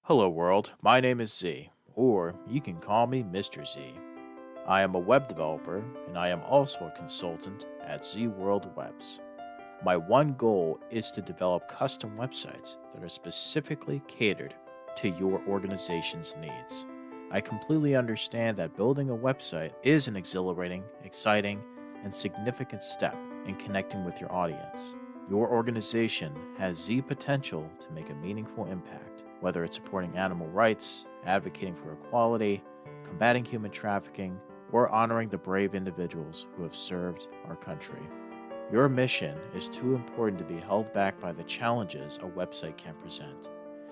Hello, world. My name is Z, or you can call me Mr. Z. I am a web developer, and I am also a consultant at Z World Webs. My one goal is to develop custom websites that are specifically catered to your organization's needs. I completely understand that building a website is an exhilarating, exciting, and significant step in connecting with your audience. Your organization has Z potential to make a meaningful impact, whether it's supporting animal rights, advocating for equality, combating human trafficking, or honoring the brave individuals who have served our country. Your mission is too important to be held back by the challenges a website can present,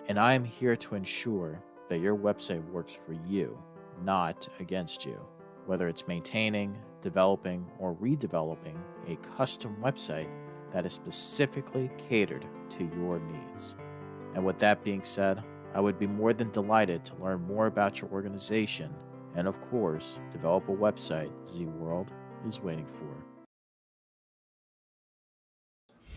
and I am here to ensure that your website works for you, not against you. Whether it's maintaining, developing, or redeveloping a custom website that is specifically catered to your needs. And with that being said, I would be more than delighted to learn more about your organization and, of course, develop a website Z World is waiting for.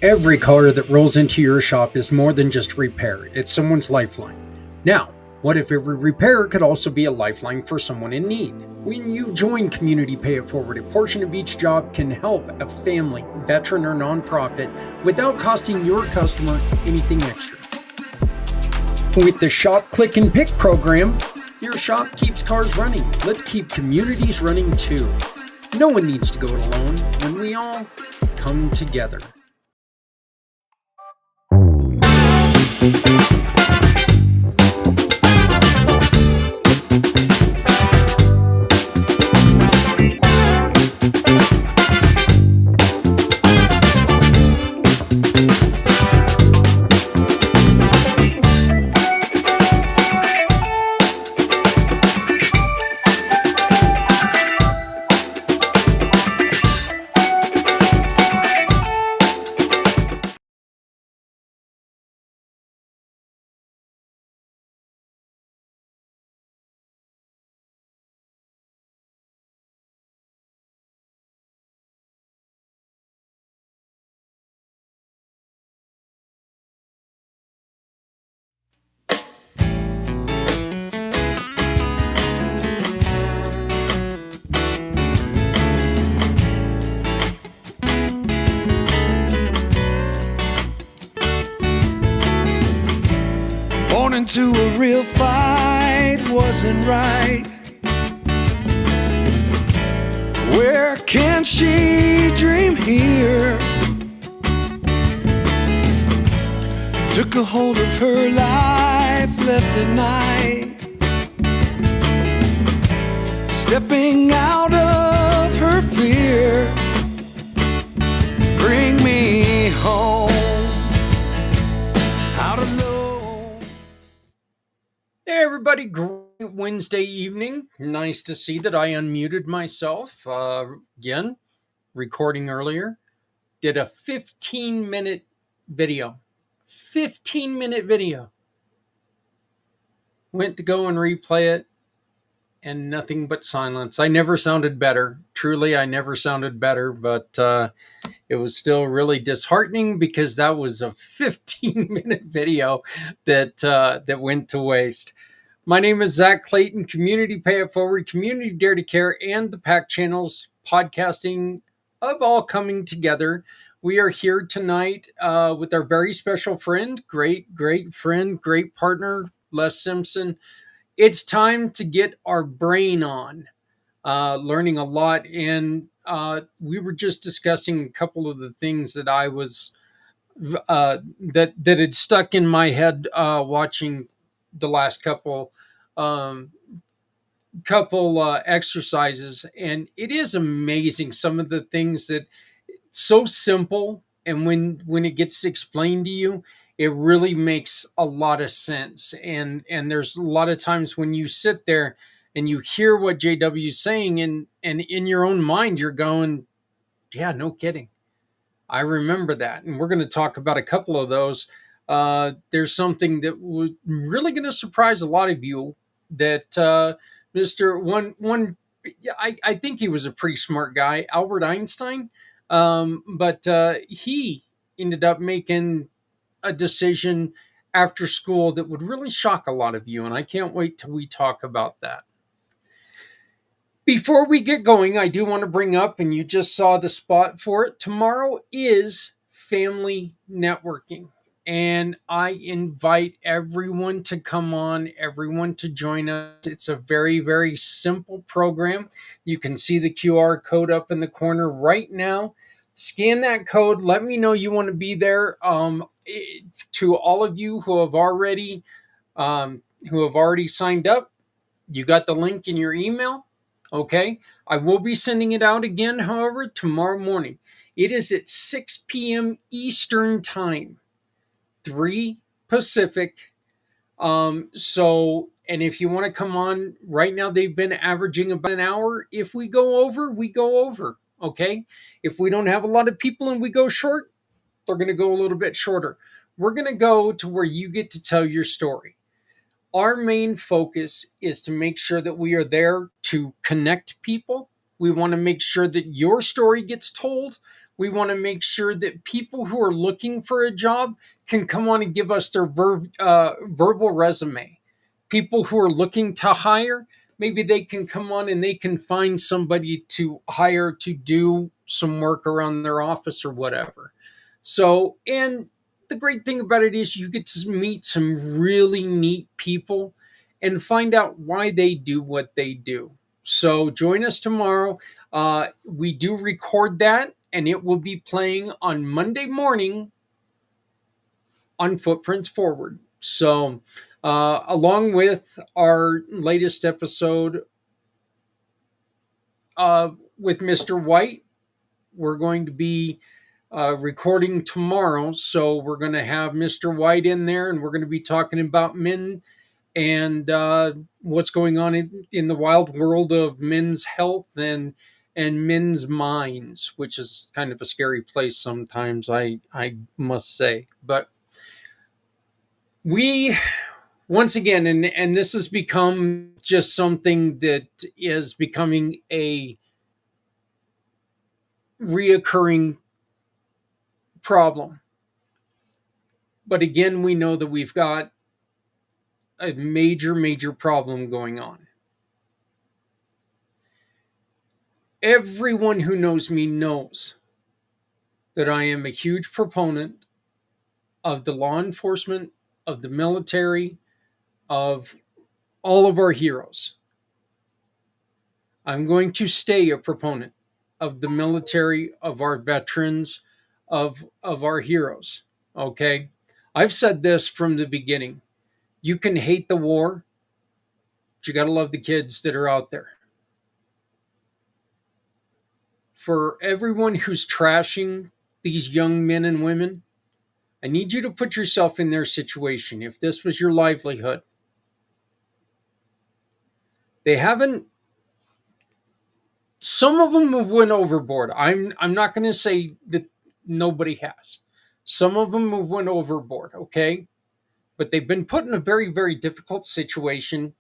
Every car that rolls into your shop is more than just repair, it's someone's lifeline. Now, what if every repair could also be a lifeline for someone in need? When you join Community Pay It Forward, a portion of each job can help a family, veteran, or nonprofit without costing your customer anything extra. With the Shop, Click, and Pick program, your shop keeps cars running. Let's keep communities running too. No one needs to go it alone when we all come together. Born into a real fight wasn't right. Where can she dream here? Took a hold of her life, left at night, stepping out of her fear. Bring me home, out alone. Hey everybody, great Wednesday evening. Nice to see that I unmuted myself again, recording earlier. Did a 15-minute video. 15-minute video. Went to go and replay it, and nothing but silence. I never sounded better. Truly, I never sounded better, but it was still really disheartening because that was a 15-minute video that went to waste. My name is Zach Clayton, Community Pay It Forward, Community Dare to Care, and the PAC channels, podcasting of all coming together. We are here tonight with our very special friend, great friend, great partner, Les Simpson. It's time to get our brain on, learning a lot. And we were just discussing a couple of the things that I was, that had stuck in my head watching the last couple exercises, and it is amazing some of the things that so simple, and when it gets explained to you, it really makes a lot of sense. And there's a lot of times when you sit there and you hear what JW is saying, and in your own mind you're going, yeah, no kidding, I remember that. And we're going to talk about a couple of those. There's something that was really going to surprise a lot of you, that Mr. One, I think he was a pretty smart guy, Albert Einstein, but he ended up making a decision after school that would really shock a lot of you, and I can't wait till we talk about that. Before we get going, I do want to bring up, and you just saw the spot for it, tomorrow is family networking. And I invite everyone to come on, everyone to join us. It's a very, very simple program. You can see the QR code up in the corner right now. Scan that code. Let me know you want to be there. To all of you who have already signed up, you got the link in your email. Okay. I will be sending it out again, however, tomorrow morning. It is at 6 p.m. Eastern Time, 3 Pacific. And if you want to come on right now, they've been averaging about an hour. If we go over, we go over. Okay. If we don't have a lot of people and we go short, they're going to go a little bit shorter. We're going to go to where you get to tell your story. Our main focus is to make sure that we are there to connect people. We want to make sure that your story gets told. We want to make sure that people who are looking for a job can come on and give us their verbal resume. People who are looking to hire, maybe they can come on and they can find somebody to hire to do some work around their office or whatever. And the great thing about it is you get to meet some really neat people and find out why they do what they do. So join us tomorrow. We do record that, and it will be playing on Monday morning on Footprints Forward. So, along with our latest episode with Mr. White, we're going to be recording tomorrow. So we're going to have Mr. White in there, and we're going to be talking about men and what's going on in the wild world of men's health and men's minds, which is kind of a scary place sometimes, I must say. But we, once again, and this has become just something that is becoming a reoccurring problem. But again, we know that we've got a major, major problem going on. Everyone who knows me knows that I am a huge proponent of the law enforcement, of the military, of all of our heroes. I'm going to stay a proponent of the military, of our veterans, of our heroes. Okay? I've said this from the beginning. You can hate the war, but you got to love the kids that are out there. For everyone who's trashing these young men and women, I need you to put yourself in their situation. If this was your livelihood, they haven't. Some of them have went overboard. I'm not going to say that nobody has. Some of them have went overboard. Okay, but they've been put in a very, very difficult situation,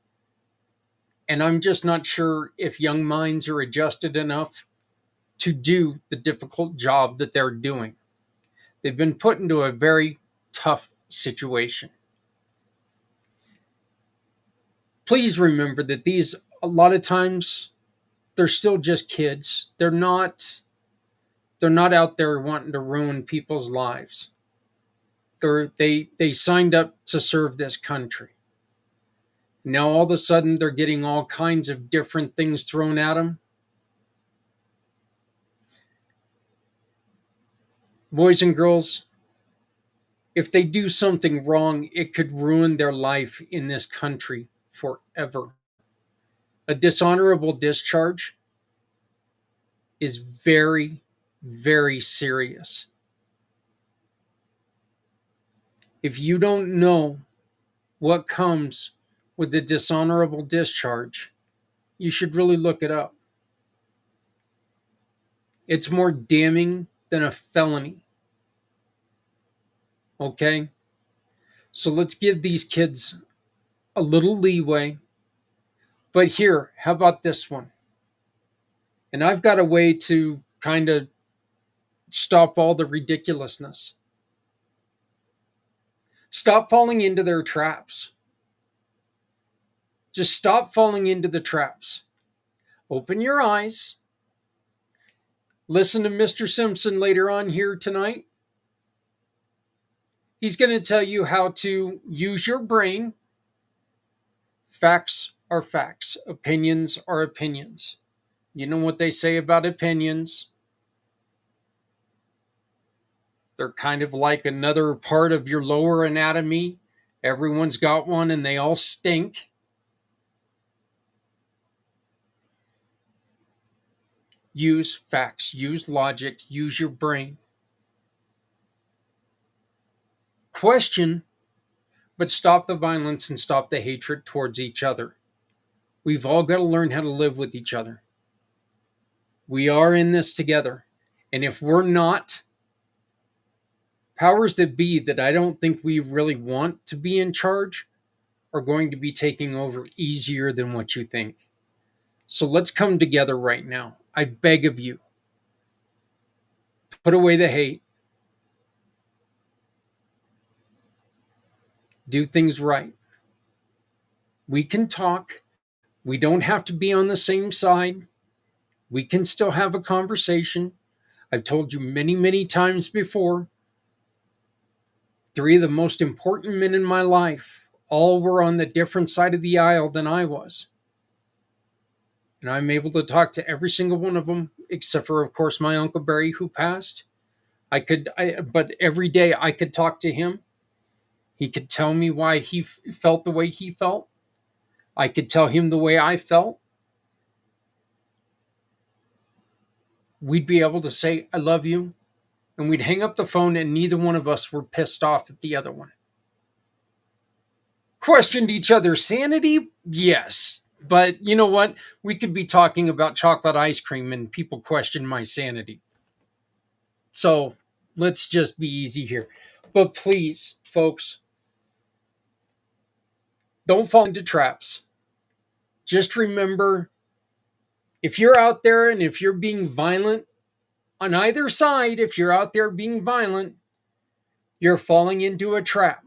and I'm just not sure if young minds are adjusted enough to do the difficult job that they're doing. They've been put into a very tough situation. Please remember that these, a lot of times, they're still just kids. They're not out there wanting to ruin people's lives. They signed up to serve this country. Now all of a sudden they're getting all kinds of different things thrown at them. Boys and girls, if they do something wrong, it could ruin their life in this country forever. A dishonorable discharge is very, very serious. If you don't know what comes with the dishonorable discharge, you should really look it up. It's more damning than a felony. Okay? So let's give these kids a little leeway. But here, how about this one? And I've got a way to kind of stop all the ridiculousness. Stop falling into their traps. Just stop falling into the traps. Open your eyes. Listen to Mr. Simpson later on here tonight. He's going to tell you how to use your brain. Facts are facts. Opinions are opinions. You know what they say about opinions? They're kind of like another part of your lower anatomy. Everyone's got one and they all stink. Use facts, use logic, use your brain. Question, but stop the violence and stop the hatred towards each other. We've all got to learn how to live with each other. We are in this together. And if we're not, powers that be that I don't think we really want to be in charge are going to be taking over easier than what you think. So let's come together right now. I beg of you. Put away the hate. Do things right. We can talk. We don't have to be on the same side. We can still have a conversation. I've told you many, many times before. 3 of the most important men in my life all were on the different side of the aisle than I was. And I'm able to talk to every single one of them, except for, of course, my Uncle Barry, who passed. But every day I could talk to him. He could tell me why he felt the way he felt. I could tell him the way I felt. We'd be able to say, I love you. And we'd hang up the phone and neither one of us were pissed off at the other one. Questioned each other's sanity? Yes. But you know what? We could be talking about chocolate ice cream and people question my sanity. So let's just be easy here. But please, folks, don't fall into traps. Just remember, if you're out there and if you're being violent on either side, if you're out there being violent, you're falling into a trap.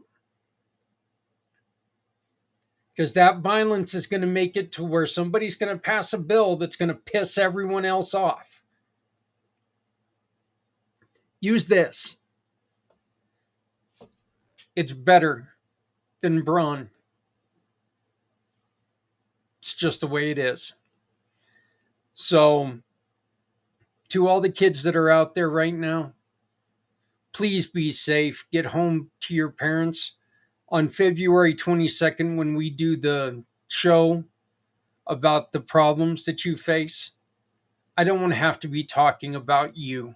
Because that violence is going to make it to where somebody's going to pass a bill that's going to piss everyone else off. Use this. It's better than brawn. It's just the way it is. So, to all the kids that are out there right now, please be safe. Get home to your parents. On February 22nd, when we do the show about the problems that you face, I don't want to have to be talking about you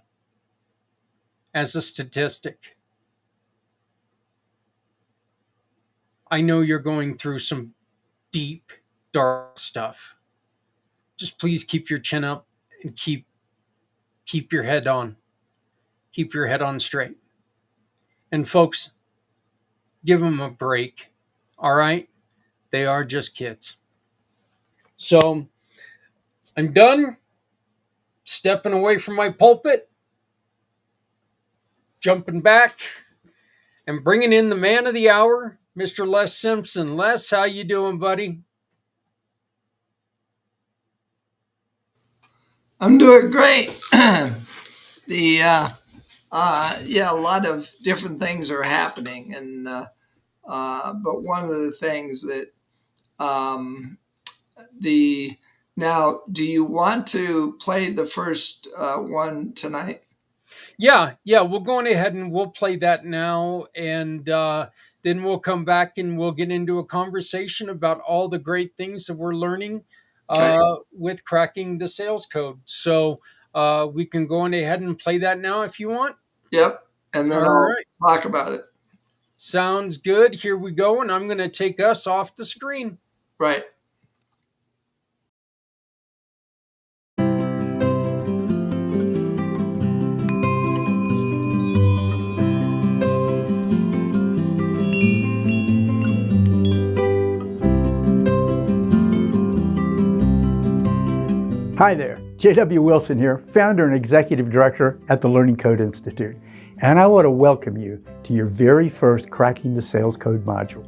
as a statistic. I know you're going through some deep, dark stuff. Just please keep your chin up and keep your head on. Keep your head on straight. And folks, give them a break. All right? They are just kids. So, I'm done stepping away from my pulpit, jumping back, and bringing in the man of the hour, Mr. Les Simpson. Les, how you doing, buddy? I'm doing great. A lot of different things are happening, and but one of the things that now, do you want to play the first one tonight? Yeah, we'll go on ahead and we'll play that now, and then we'll come back and we'll get into a conversation about all the great things that we're learning with cracking the sales code. So we can go on ahead and play that now if you want. Yep, and then I'll talk about it. Sounds good. Here we go, and I'm going to take us off the screen. Right. Hi there, J.W. Wilson here, founder and executive director at the Learning Code Institute. and I want to welcome you to your very first Cracking the Sales Code module.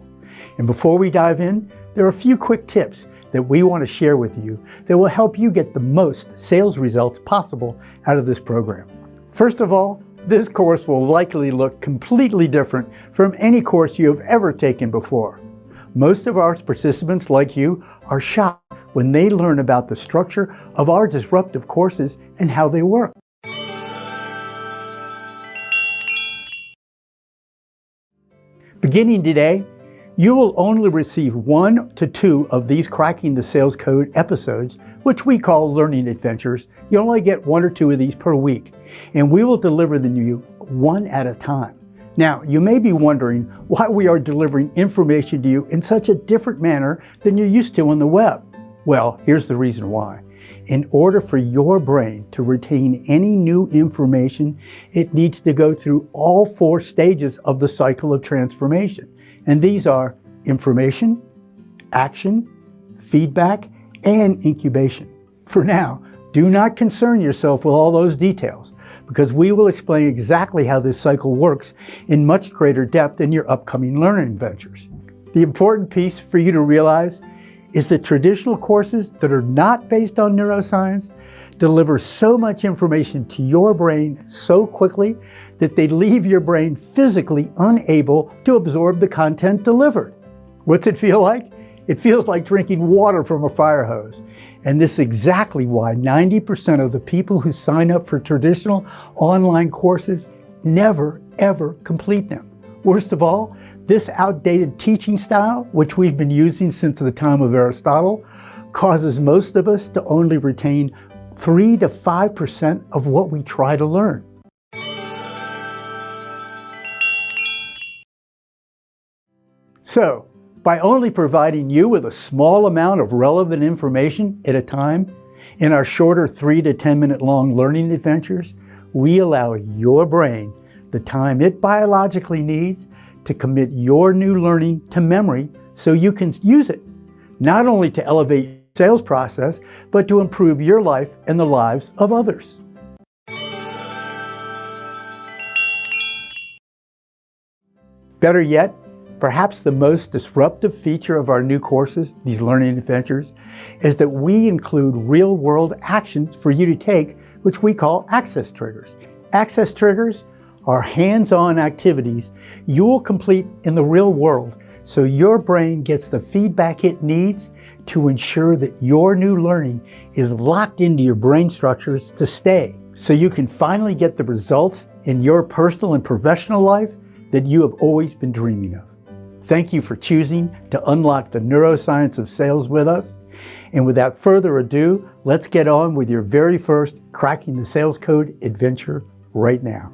And before we dive in, there are a few quick tips that we want to share with you that will help you get the most sales results possible out of this program. First of all, this course will likely look completely different from any course you have ever taken before. Most of our participants, like you, are shocked when they learn about the structure of our disruptive courses and how they work. Beginning today, you will only receive 1 to 2 of these Cracking the Sales Code episodes, which we call Learning Adventures. You only get 1 or 2 of these per week, and we will deliver them to you one at a time. Now, you may be wondering why we are delivering information to you in such a different manner than you're used to on the web. Well, here's the reason why. In order for your brain to retain any new information, it needs to go through all 4 stages of the cycle of transformation. And these are information, action, feedback, and incubation. For now, do not concern yourself with all those details, because we will explain exactly how this cycle works in much greater depth in your upcoming learning adventures. The important piece for you to realize is that traditional courses that are not based on neuroscience deliver so much information to your brain so quickly that they leave your brain physically unable to absorb the content delivered. What's it feel like? It feels like drinking water from a fire hose. And this is exactly why 90% of the people who sign up for traditional online courses never, ever complete them. Worst of all, this outdated teaching style, which we've been using since the time of Aristotle, causes most of us to only retain 3 to 5% of what we try to learn. So, by only providing you with a small amount of relevant information at a time in our shorter 3 to 10 minute long learning adventures, we allow your brain the time it biologically needs to commit your new learning to memory so you can use it, not only to elevate your sales process, but to improve your life and the lives of others. Better yet, perhaps the most disruptive feature of our new courses, these learning adventures, is that we include real-world actions for you to take, which we call access triggers. Access triggers are hands-on activities you will complete in the real world so your brain gets the feedback it needs to ensure that your new learning is locked into your brain structures to stay, so you can finally get the results in your personal and professional life that you have always been dreaming of. Thank you for choosing to unlock the neuroscience of sales with us. And without further ado, let's get on with your very first Cracking the Sales Code adventure right now.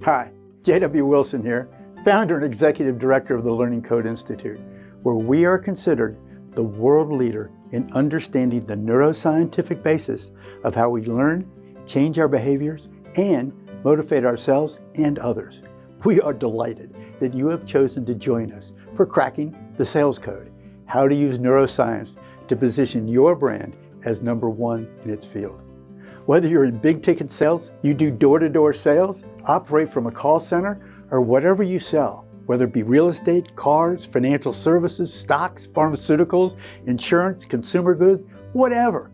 Hi, J.W. Wilson here, founder and executive director of the Learning Code Institute, where we are considered the world leader in understanding the neuroscientific basis of how we learn, change our behaviors, and motivate ourselves and others. We are delighted that you have chosen to join us for Cracking the Sales Code, how to use neuroscience to position your brand as number 1 in its field. Whether you're in big ticket sales, you do door-to-door sales, operate from a call center, or whatever you sell, whether it be real estate, cars, financial services, stocks, pharmaceuticals, insurance, consumer goods, whatever.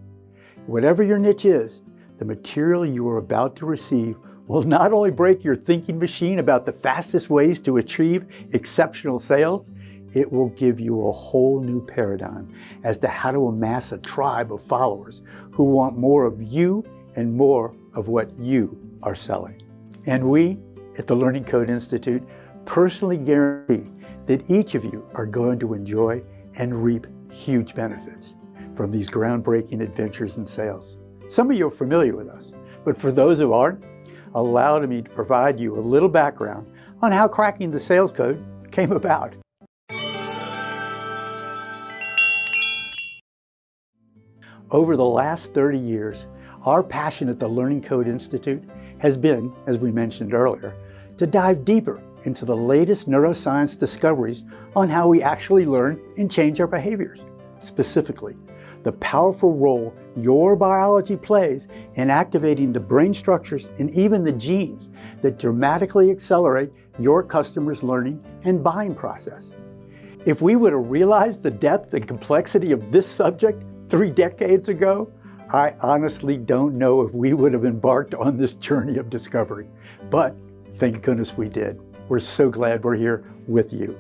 Whatever your niche is, the material you are about to receive will not only break your thinking machine about the fastest ways to achieve exceptional sales, it will give you a whole new paradigm as to how to amass a tribe of followers who want more of you and more of what you are selling. And we at the Learning Code Institute personally guarantee that each of you are going to enjoy and reap huge benefits from these groundbreaking adventures in sales. Some of you are familiar with us, but for those who aren't, allow me to provide you a little background on how Cracking the Sales Code came about. Over the last 30 years, our passion at the Learning Code Institute has been, as we mentioned earlier, to dive deeper into the latest neuroscience discoveries on how we actually learn and change our behaviors. Specifically, the the powerful role your biology plays in activating the brain structures and even the genes that dramatically accelerate your customers' learning and buying process. If we would have realized the depth and complexity of this subject 3 decades ago, I honestly don't know if we would have embarked on this journey of discovery. But thank goodness we did. We're so glad we're here with you.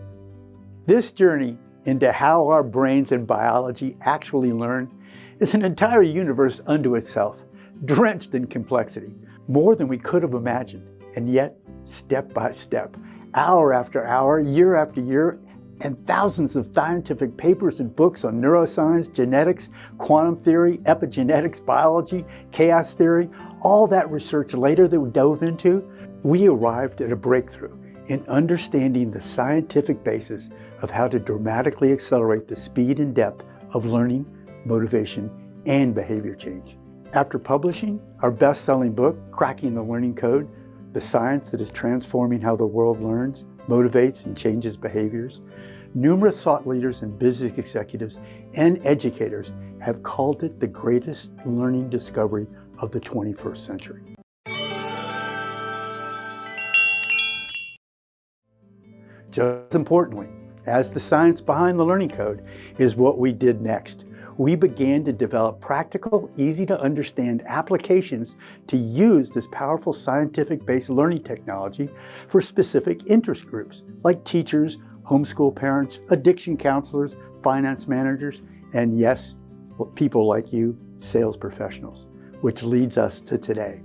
This journey into how our brains and biology actually learn is an entire universe unto itself, drenched in complexity, more than we could have imagined. And yet, step by step, hour after hour, year after year, and thousands of scientific papers and books on neuroscience, genetics, quantum theory, epigenetics, biology, chaos theory, all that research later that we dove into, we arrived at a breakthrough in understanding the scientific basis of how to dramatically accelerate the speed and depth of learning, motivation, and behavior change. After publishing our best-selling book, Cracking the Learning Code, the science that is transforming how the world learns, motivates, and changes behaviors, numerous thought leaders and business executives and educators have called it the greatest learning discovery of the 21st century. Just as importantly, as the science behind the learning code is what we did next. We began to develop practical, easy to understand applications to use this powerful scientific-based learning technology for specific interest groups like teachers, homeschool parents, addiction counselors, finance managers, and yes, people like you, sales professionals, which leads us to today.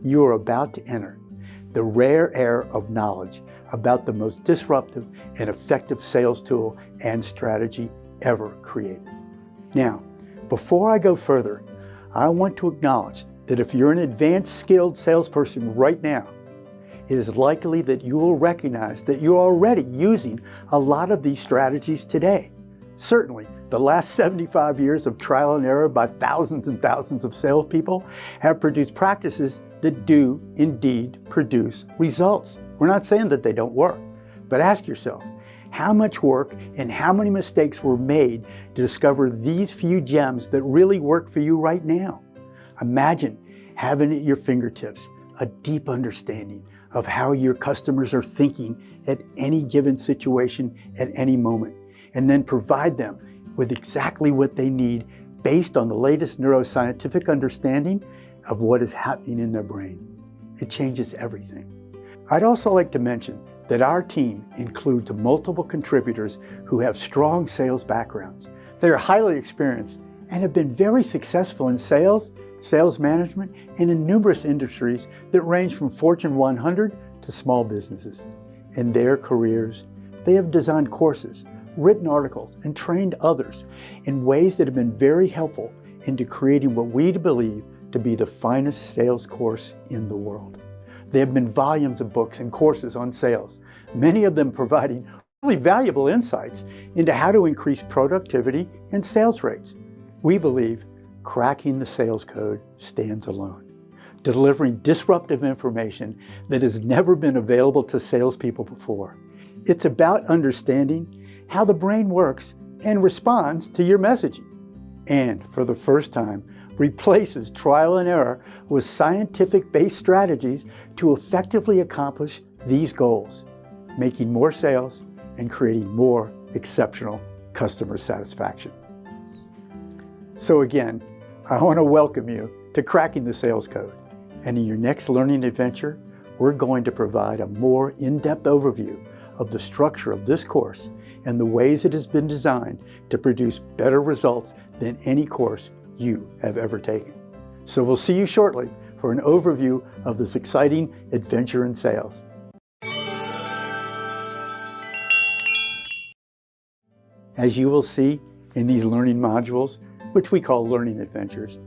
You are about to enter the rare air of knowledge about the most disruptive and effective sales tool and strategy ever created. Now, before I go further, I want to acknowledge that if you're an advanced skilled salesperson right now, it is likely that you will recognize that you're already using a lot of these strategies today. Certainly, the last 75 years of trial and error by thousands and thousands of salespeople have produced practices that do indeed produce results. We're not saying that they don't work, but ask yourself, how much work and how many mistakes were made to discover these few gems that really work for you right now? Imagine having at your fingertips a deep understanding of how your customers are thinking at any given situation at any moment, and then provide them with exactly what they need based on the latest neuroscientific understanding of what is happening in their brain. It changes everything. I'd also like to mention that our team includes multiple contributors who have strong sales backgrounds. They are highly experienced and have been very successful in sales, sales management, and in numerous industries that range from Fortune 100 to small businesses. In their careers, they have designed courses, written articles, and trained others in ways that have been very helpful into creating what we believe to be the finest sales course in the world. There have been volumes of books and courses on sales, many of them providing really valuable insights into how to increase productivity and sales rates. We believe Cracking the Sales Code stands alone, delivering disruptive information that has never been available to salespeople before. It's about understanding how the brain works and responds to your messaging, and for the first time, replaces trial and error with scientific-based strategies to effectively accomplish these goals, making more sales and creating more exceptional customer satisfaction. So again, I want to welcome you to Cracking the Sales Code. And in your next learning adventure, we're going to provide a more in-depth overview of the structure of this course and the ways it has been designed to produce better results than any course you have ever taken. So we'll see you shortly for an overview of this exciting adventure in sales. As you will see in these learning modules, which we call learning adventures,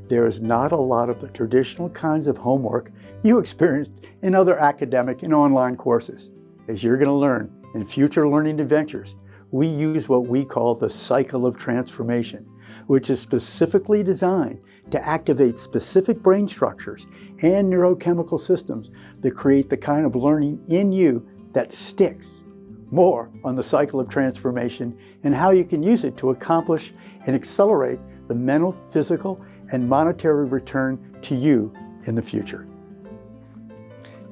there is not a lot of the traditional kinds of homework you experienced in other academic and online courses. As you're going to learn in future learning adventures, we use what we call the cycle of transformation, which is specifically designed to activate specific brain structures and neurochemical systems that create the kind of learning in you that sticks. More on the cycle of transformation and how you can use it to accomplish and accelerate the mental, physical, and monetary return to you in the future.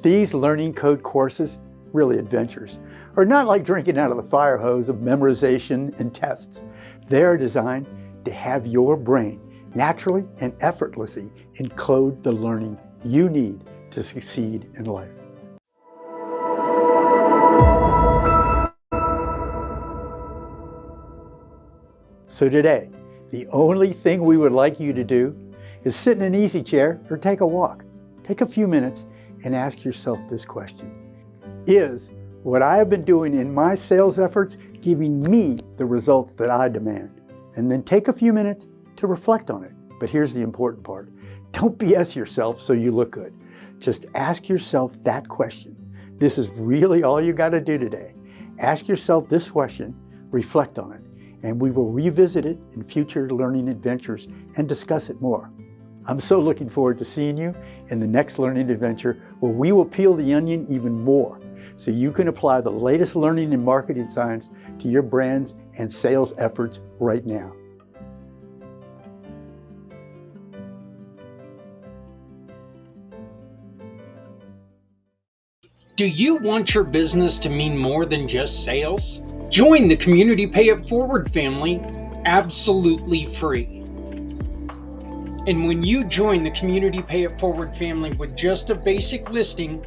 These learning code courses, really adventures, are not like drinking out of the fire hose of memorization and tests. They are designed to have your brain naturally and effortlessly encode the learning you need to succeed in life. So today, the only thing we would like you to do is sit in an easy chair or take a walk. Take a few minutes and ask yourself this question. Is what I have been doing in my sales efforts giving me the results that I demand? And then take a few minutes to reflect on it. But here's the important part. Don't BS yourself so you look good. Just ask yourself that question. This is really all you got to do today. Ask yourself this question, reflect on it, and we will revisit it in future learning adventures and discuss it more. I'm so looking forward to seeing you in the next learning adventure where we will peel the onion even more so you can apply the latest learning and marketing science to your brands and sales efforts right now. Do you want your business to mean more than just sales? Join the Community Pay It Forward family absolutely free. And when you join the Community Pay It Forward family with just a basic listing,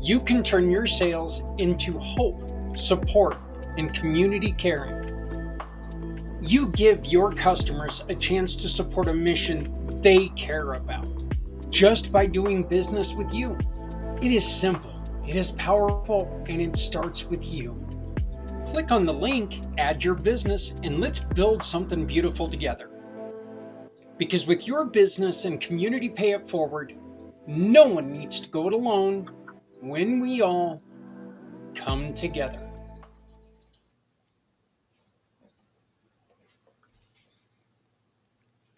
you can turn your sales into hope, support, and community caring. You give your customers a chance to support a mission they care about just by doing business with you. It is simple, it is powerful, and it starts with you. Click on the link, add your business, and let's build something beautiful together. Because with your business and Community Pay It Forward, no one needs to go it alone when we all come together.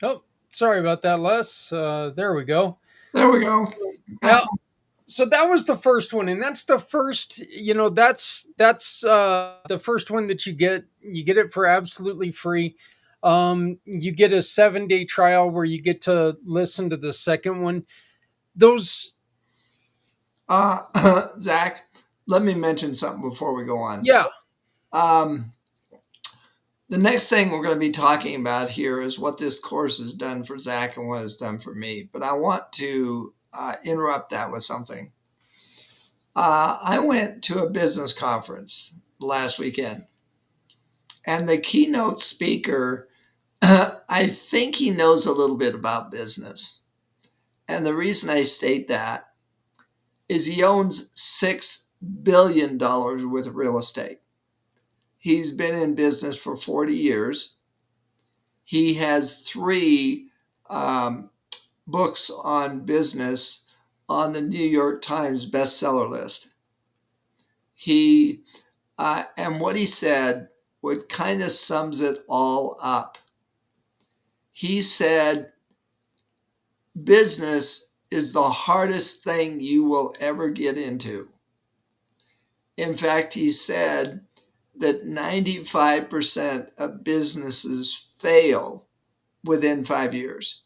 Oh, sorry about that, Les. There we go. There we go. Yeah. So that was the first one, and that's the first. That's the first one that you get. You get it for absolutely free. You get a 7-day trial where you get to listen to the second one. Those. Zach, let me mention something before we go on. Yeah. The next thing we're going to be talking about here is what this course has done for Zach and what it's done for me. But I want to interrupt that with something. I went to a business conference last weekend, and the keynote speaker, I think he knows a little bit about business. And the reason I state that is he owns $6 billion worth of real estate. He's been in business for 40 years. He has 3 books on business on the New York Times bestseller list. And what he said, what kind of sums it all up. He said, business is the hardest thing you will ever get into. In fact, he said that 95% of businesses fail within 5 years.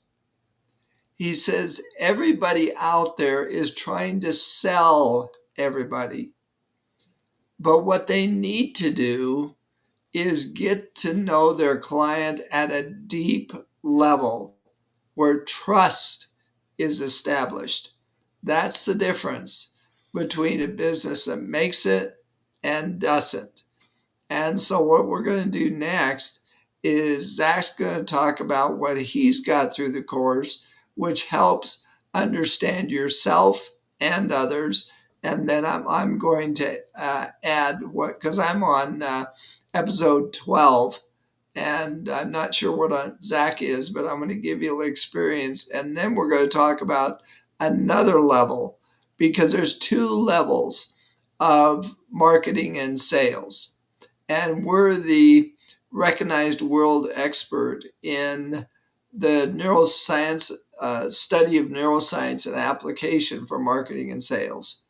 He says everybody out there is trying to sell everybody. But what they need to do is get to know their client at a deep level where trust is established. That's the difference between a business that makes it and doesn't. And so what we're going to do next is Zach's going to talk about what he's got through the course, which helps understand yourself and others. And then I'm going to add because I'm on episode 12, and I'm not sure what Zach is, but I'm going to give you an experience. And then we're going to talk about another level, because there's 2 levels of marketing and sales. And we're the recognized world expert in the neuroscience, study of neuroscience and application for marketing and sales.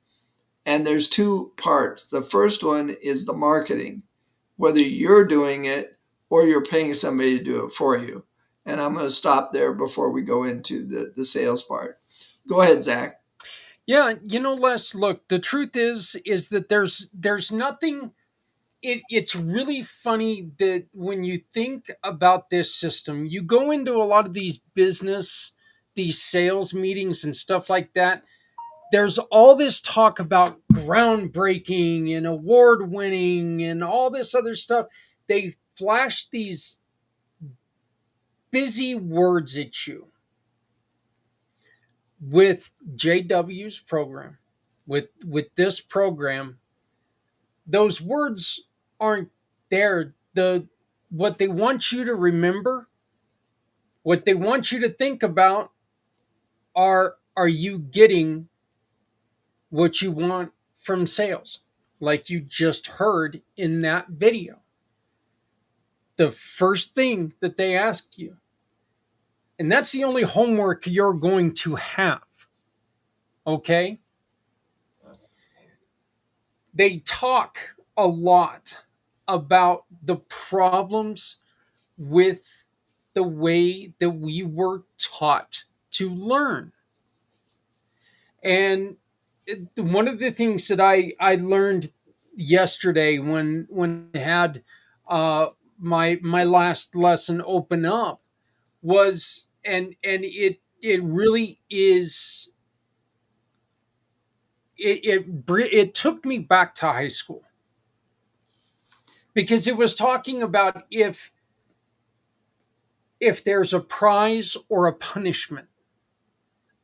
And there's 2 parts. The first one is the marketing, whether you're doing it or you're paying somebody to do it for you. And I'm going to stop there before we go into the sales part. Go ahead, Zach. Yeah, Les, look, the truth is that there's nothing. It's really funny that when you think about this system, you go into a lot of these sales meetings and stuff like that. There's all this talk about groundbreaking and award winning and all this other stuff. They flash these busy words at you with JW's program, with this program. Those words aren't there. What they want you to remember, what they want you to think about, are you getting what you want from sales, like you just heard in that video. The first thing that they ask you, and that's the only homework you're going to have, okay? They talk a lot about the problems with the way that we were taught to learn. And one of the things that I learned yesterday when I had my last lesson open up was, and it really is, it took me back to high school, because it was talking about if there's a prize or a punishment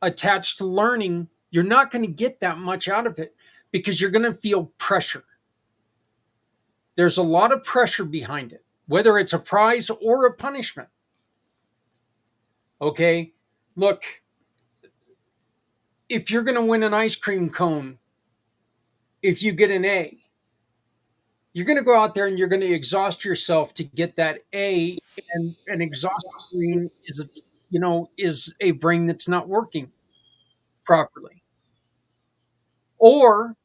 attached to learning, you're not going to get that much out of it, because you're going to feel pressure. There's a lot of pressure behind it, whether it's a prize or a punishment. Okay? Look, if you're going to win an ice cream cone, if you get an A, you're going to go out there and you're going to exhaust yourself to get that A, and an exhausted brain is a brain that's not working properly. Or,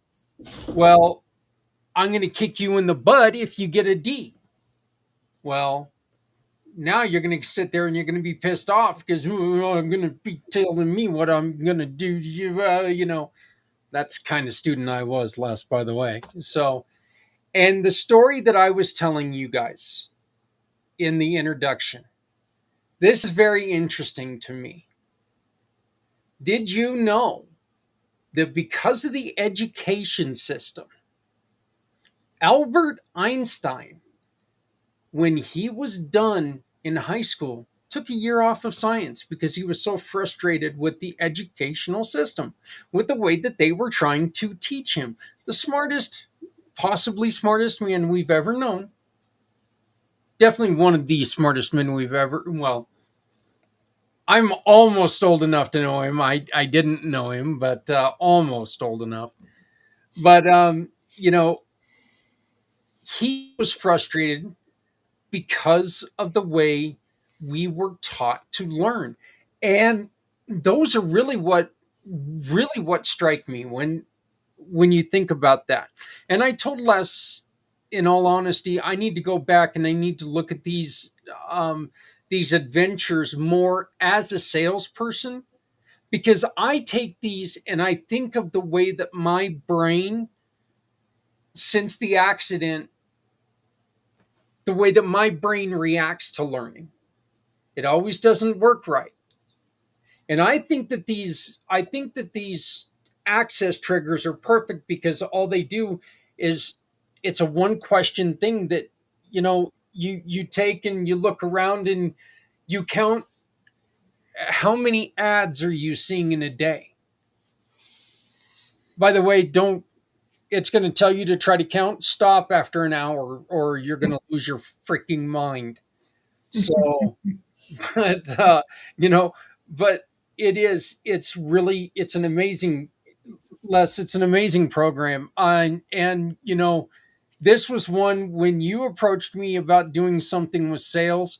well, I'm going to kick you in the butt if you get a D. Well, now you're going to sit there and you're going to be pissed off because I'm going to be telling me what I'm going to do to you. That's the kind of student I was, Les, by the way. So, and the story that I was telling you guys in the introduction, this is very interesting to me. Did you know that because of the education system, Albert Einstein, when he was done in high school, took a year off of science because he was so frustrated with the educational system, with the way that they were trying to teach him? The smartest, possibly smartest man we've ever known. Definitely one of the smartest men we've ever, well, I'm almost old enough to know him. I didn't know him, but almost old enough. But, he was frustrated because of the way we were taught to learn. And those are really what strike me when you think about that. And I told Les, in all honesty, I need to go back and I need to look at these adventures more as a salesperson, because I take these and I think of the way that my brain, since the accident, the way that my brain reacts to learning. It always doesn't work right. And I think that these access triggers are perfect, because all they do is, it's a one question thing that you take and you look around and you count how many ads are you seeing in a day. By the way, don't it's going to tell you to try to count, stop after an hour or you're going to lose your freaking mind. So, but you know, but it's an amazing, Les, it's an amazing program. And this was one, when you approached me about doing something with sales,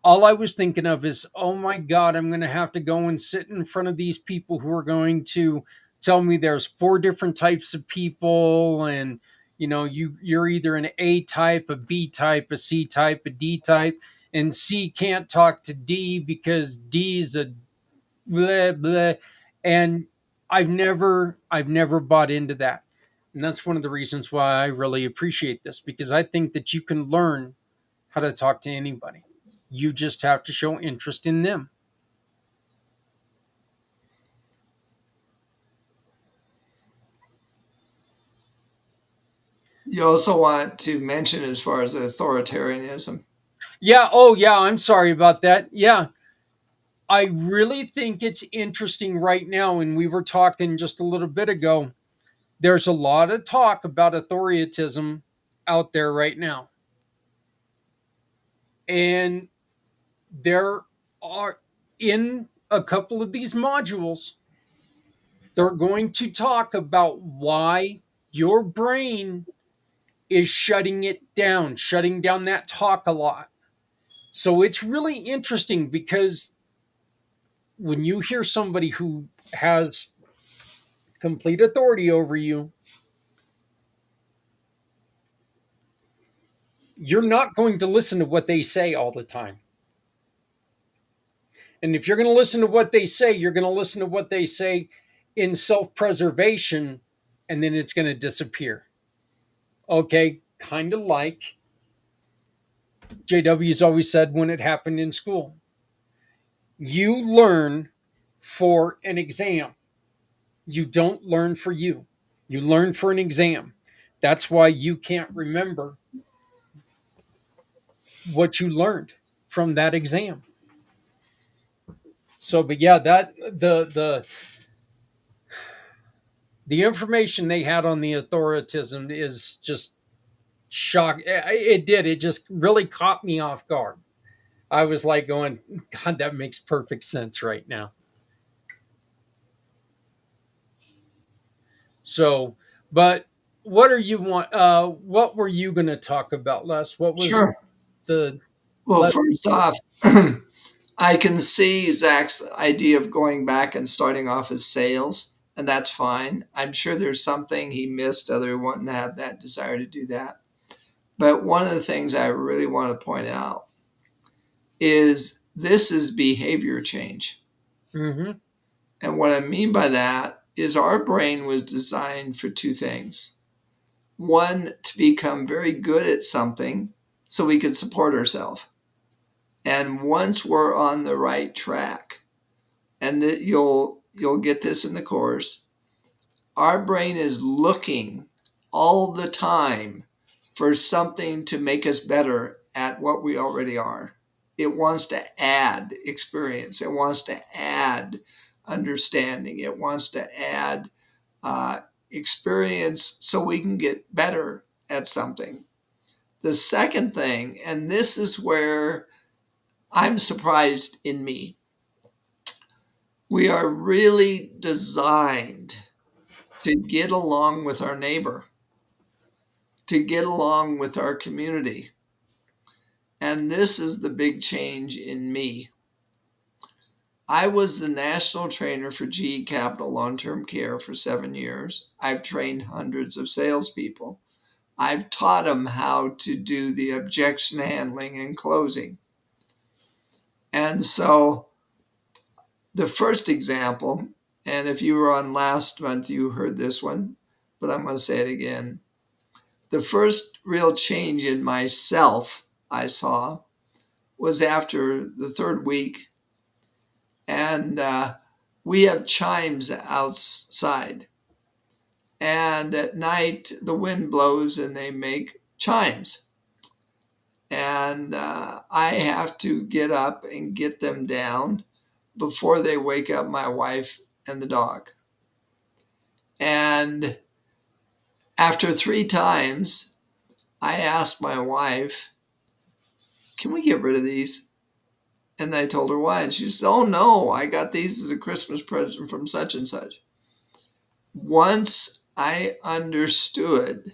all I was thinking of is, oh my God, I'm going to have to go and sit in front of these people who are going to tell me there's four different types of people, and you're either an A type, a B type, a C type, a D type, and C can't talk to D because D's a blah blah. And I've never bought into that. And that's one of the reasons why I really appreciate this, because I think that you can learn how to talk to anybody. You just have to show interest in them. You also want to mention, as far as authoritarianism, Yeah, oh yeah, I'm sorry about that. Yeah. I really think it's interesting right now, and we were talking just a little bit ago. There's a lot of talk about authoritarianism out there right now. And there are, in a couple of these modules, they're going to talk about why your brain is shutting down that talk a lot. So it's really interesting, because when you hear somebody who has complete authority over you, you're not going to listen to what they say all the time. And if you're going to listen to what they say, you're going to listen to what they say in self preservation, and then it's going to disappear. Okay, kind of like JW's always said when it happened in school. You learn for an exam, you don't learn for you. You learn for an exam. That's why you can't remember what you learned from that exam. So, but yeah, that the information they had on the authoritism is just shock. It did. It just really caught me off guard. I was like going, God, that makes perfect sense right now. So, but what are you want? What were you going to talk about, Les? What was sure. the Well, let? first off, I can see Zach's idea of going back and starting off as sales, and that's fine. I'm sure there's something he missed, other wouldn't have that desire to do that. But one of the things I really want to point out is this is behavior change. Mm-hmm. And what I mean by that is our brain was designed for two things. One, to become very good at something so we could support ourselves. And once we're on the right track, and that you'll get this in the course, our brain is looking all the time for something to make us better at what we already are. It wants to add experience. It wants to add understanding. It wants to add experience so we can get better at something. The second thing, and this is where I'm surprised in me, we are really designed to get along with our neighbor, to get along with our community. And this is the big change in me. I was the national trainer for GE Capital Long-Term Care for 7 years. I've trained hundreds of salespeople. I've taught them how to do the objection handling and closing. And so the first example, and if you were on last month, you heard this one, but I'm going to say it again. The first real change in myself I saw was after the third week. And we have chimes outside. And at night, the wind blows and they make chimes. And I have to get up and get them down before they wake up my wife and the dog. And after 3 times, I asked my wife, can we get rid of these? And I told her why. And she said, oh no, I got these as a Christmas present from such and such. Once I understood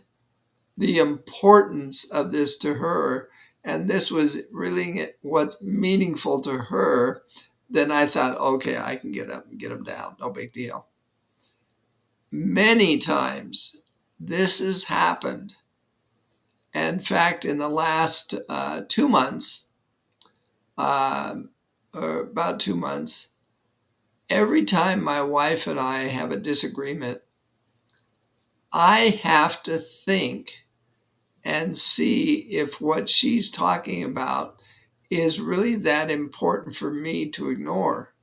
the importance of this to her, and this was really what's meaningful to her, then I thought, okay, I can get up and get them down. No big deal. Many times this has happened. In fact, in the last 2 months, or about 2 months. Every time my wife and I have a disagreement, I have to think and see if what she's talking about is really that important for me to ignore,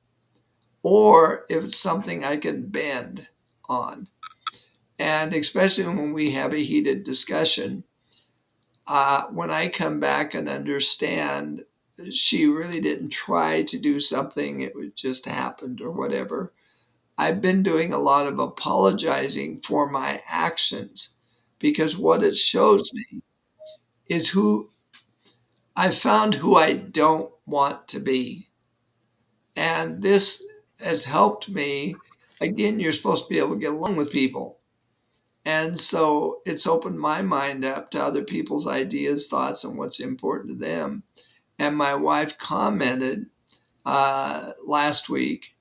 or if it's something I can bend on. And especially when we have a heated discussion, when I come back and understand she really didn't try to do something, it just happened or whatever. I've been doing a lot of apologizing for my actions, because what it shows me is who I found, who I don't want to be. And this has helped me. Again, you're supposed to be able to get along with people. And so it's opened my mind up to other people's ideas, thoughts, and what's important to them. And my wife commented last week,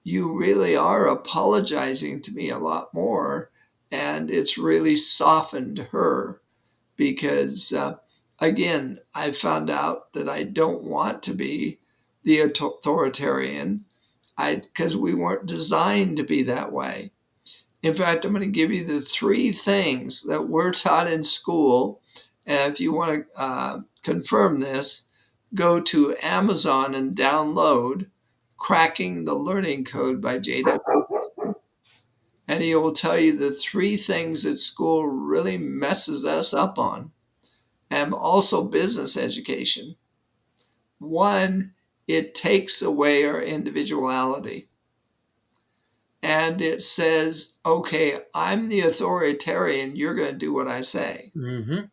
"You really are apologizing to me a lot more." And it's really softened her because, again, I found out that I don't want to be the authoritarian, because we weren't designed to be that way. In fact, I'm going to give you the 3 things that we're taught in school. And if you want to confirm this, go to Amazon and download Cracking the Learning Code by J.W. And he will tell you the 3 things that school really messes us up on, and also business education. 1, it takes away our individuality. And it says, okay, I'm the authoritarian, you're going to do what I say. Mm-hmm.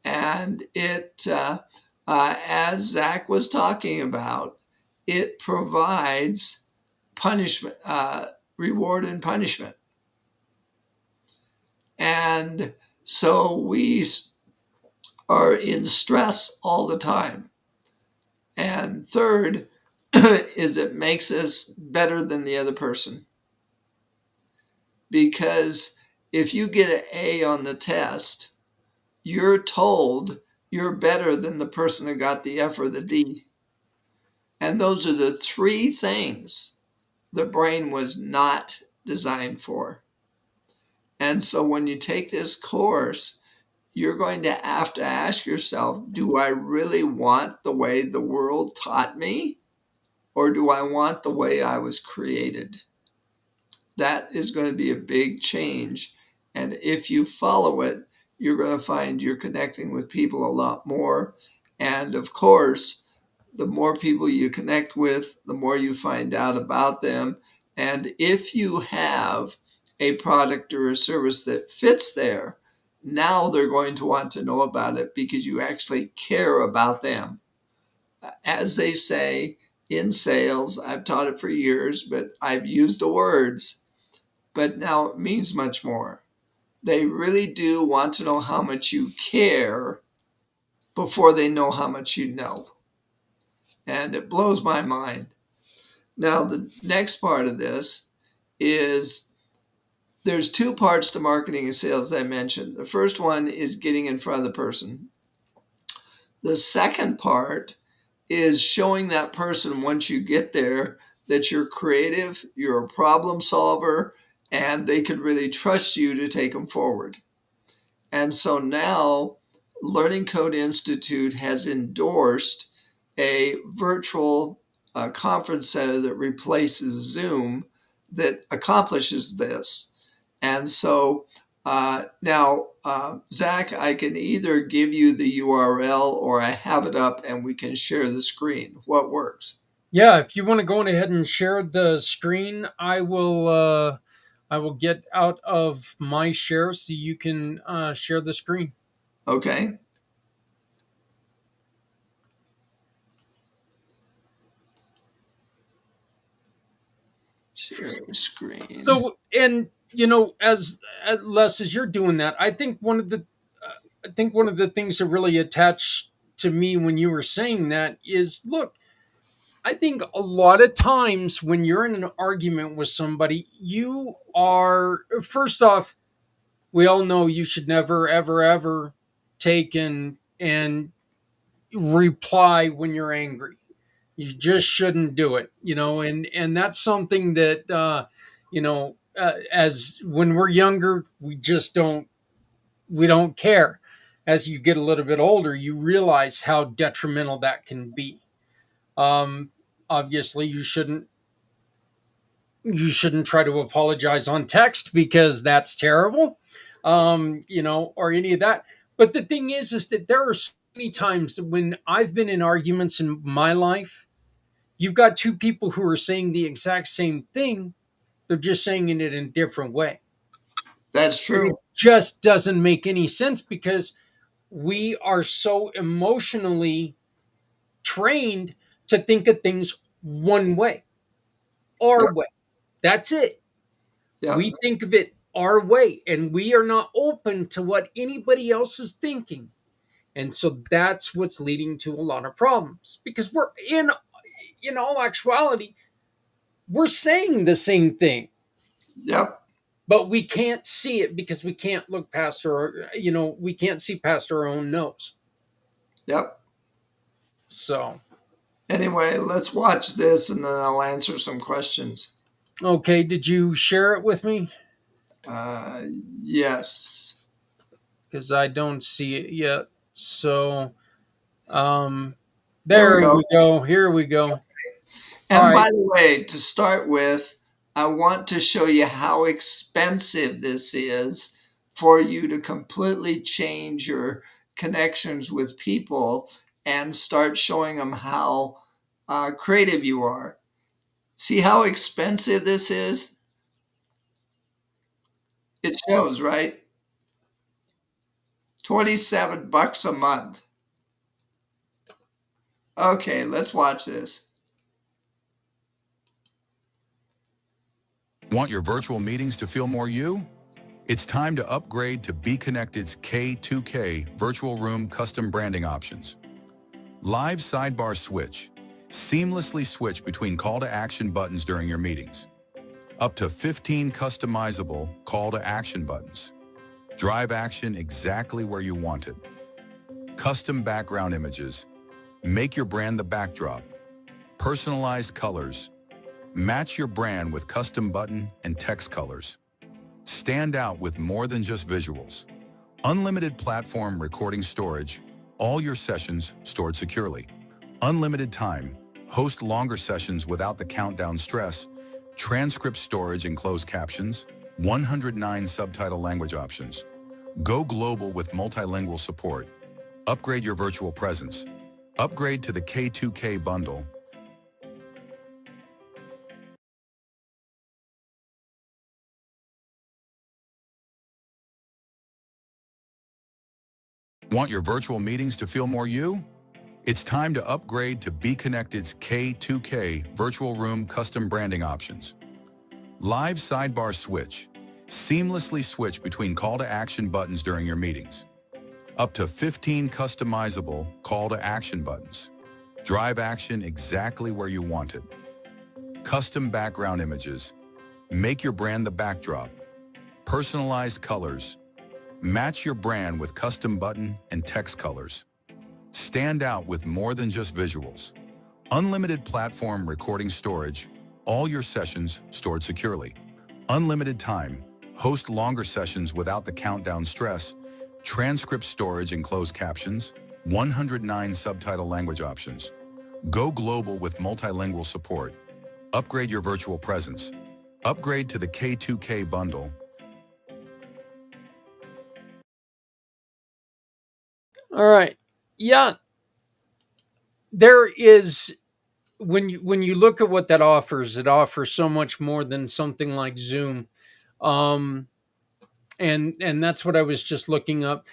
And it, as Zach was talking about, it provides punishment, reward and punishment. And so we are in stress all the time. And third is it makes us better than the other person. Because if you get an A on the test, you're told you're better than the person that got the F or the D. And those are the 3 things the brain was not designed for. And so when you take this course, you're going to have to ask yourself, do I really want the way the world taught me? Or do I want the way I was created? That is going to be a big change. And if you follow it, you're going to find you're connecting with people a lot more. And of course, the more people you connect with, the more you find out about them. And if you have a product or a service that fits there, now they're going to want to know about it because you actually care about them. As they say in sales, I've taught it for years, but I've used the words, but now it means much more. They really do want to know how much you care before they know how much you know. And it blows my mind. Now, the next part of this is there's 2 parts to marketing and sales that I mentioned. The first one is getting in front of the person. The second part is showing that person, once you get there, that you're creative, you're a problem solver, and they could really trust you to take them forward. And so now Learning Code Institute has endorsed a virtual conference center that replaces Zoom that accomplishes this. And so now, Zach, I can either give you the URL or I have it up and we can share the screen. What works? Yeah, if you want to go ahead and share the screen, I will get out of my share so you can share the screen. Okay. Share the screen. So, and as Les, as you're doing that, I think one of the things that really attached to me when you were saying that is, look, I think a lot of times when you're in an argument with somebody, you are, first off, we all know you should never, ever, ever take and reply when you're angry. You just shouldn't do it, and that's something that as when we're younger, we don't care. As you get a little bit older, you realize how detrimental that can be. Um, Obviously, you shouldn't try to apologize on text because that's terrible, or any of that. But the thing is that there are so many times when I've been in arguments in my life. You've got two people who are saying the exact same thing. They're just saying it in a different way. That's And it true. just doesn't make any sense because we are so emotionally trained to think of things one way, our Yep. way. That's it. Yep. We think of it our way, and we are not open to what anybody else is thinking. And so that's what's leading to a lot of problems because in all actuality, we're saying the same thing, Yep. but we can't see it because we can't look past we can't see past our own nose. Yep. So, Anyway, let's watch this and then I'll answer some questions. okay, did you share it with me? Uh, yes. Because I don't see it yet. So, um, There we there go. we go. Here we go. All And right. by the way, to start with, I want to show you how expensive this is for you to completely change your connections with people and start showing them how creative you are. See how expensive this is? It shows, right? $27 a month. Okay, let's watch this. Want your virtual meetings to feel more you? It's time to upgrade to Be Connected's K2K Virtual Room Custom Branding Options. Live sidebar switch. Seamlessly switch between call to action buttons during your meetings. Up to 15 customizable call to action buttons. Drive action exactly where you want it. Custom background images. Make your brand the backdrop. Personalized colors. Match your brand with custom button and text colors. Stand out with more than just visuals. Unlimited platform recording storage, all your sessions stored securely. Unlimited time, host longer sessions without the countdown stress, transcript storage and closed captions, 109 subtitle language options. Go global with multilingual support. Upgrade your virtual presence. Upgrade to the K2K bundle. Want your virtual meetings to feel more you? It's time to upgrade to Be Connected's K2K Virtual Room Custom Branding Options. Live sidebar switch. Seamlessly switch between call to action buttons during your meetings. Up to 15 customizable call to action buttons. Drive action exactly where you want it. Custom background images. Make your brand the backdrop. Personalized colors. Match your brand with custom button and text colors. Stand out with more than just visuals. Unlimited platform recording storage, all your sessions stored securely. Unlimited time, host longer sessions without the countdown stress, transcript storage and closed captions, 109 subtitle language options. Go global with multilingual support. Upgrade your virtual presence. Upgrade to the K2K bundle. All right. Yeah, there is when you look at what that offers, it offers so much more than something like Zoom. Um and that's what I was just looking up.